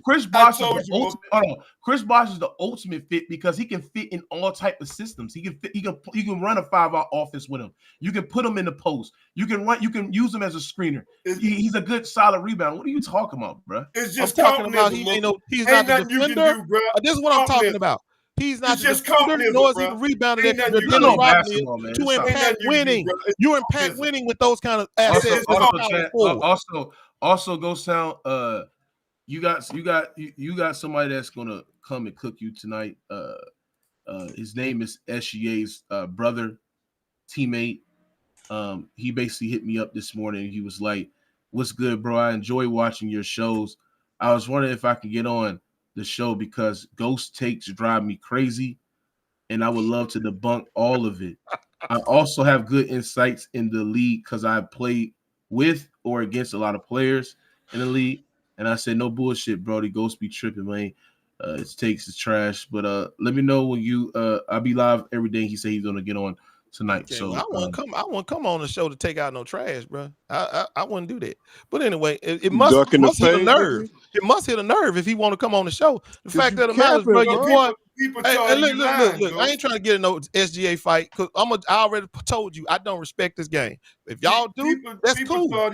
Chris Bosh is the ultimate. Chris Bosh is the ultimate fit because he can fit in all type of systems. He can run a 5-out offense with him. You can put him in the post. You can use him as a screener. He's a good solid rebounder. What are you talking about, bro? It's just I'm talking about he's not the defender. This is what I'm talking about. He's not just defender, nor is he the rebounder that Dennis Rodman is to impact winning. You impact winning with those kind of assets. Also, Go Sound. You got somebody that's gonna come and cook you tonight. His name is SGA's brother, teammate. He basically hit me up this morning. He was like, "What's good, bro? I enjoy watching your shows. I was wondering if I could get on the show because ghost takes drive me crazy, and I would love to debunk all of it. I also have good insights in the league because I played with or against a lot of players in the league." And I said, "No bullshit, bro. The ghost be tripping, man. It takes is trash. But let me know when you I'll be live every day." He said he's gonna get on tonight. Okay, so well, I wouldn't come on the show to take out no trash, bro. I wouldn't do that. But anyway, it must hit a nerve. It must hit a nerve if he want to come on the show. The fact that the matter, bro, your boy. Hey, look. I ain't trying to get in no SGA fight because I already told you I don't respect this game. If y'all do, that's cool. I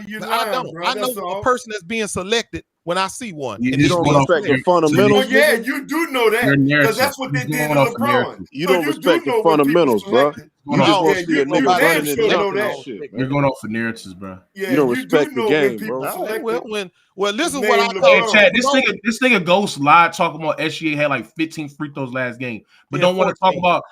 don't. I know a person that's being selected when I see one. And you don't respect the fundamentals. Oh, yeah, you do know that because that's what they did to LeBron. You don't respect the fundamentals, bro. You just want to see a nigga running and jumping and shit. You're going off for narratives, bro. You don't respect the game, bro. Well, this is what I call. Chad, this nigga Ghost lied talking about SGA had like 15 free throws last game, but don't want to talk about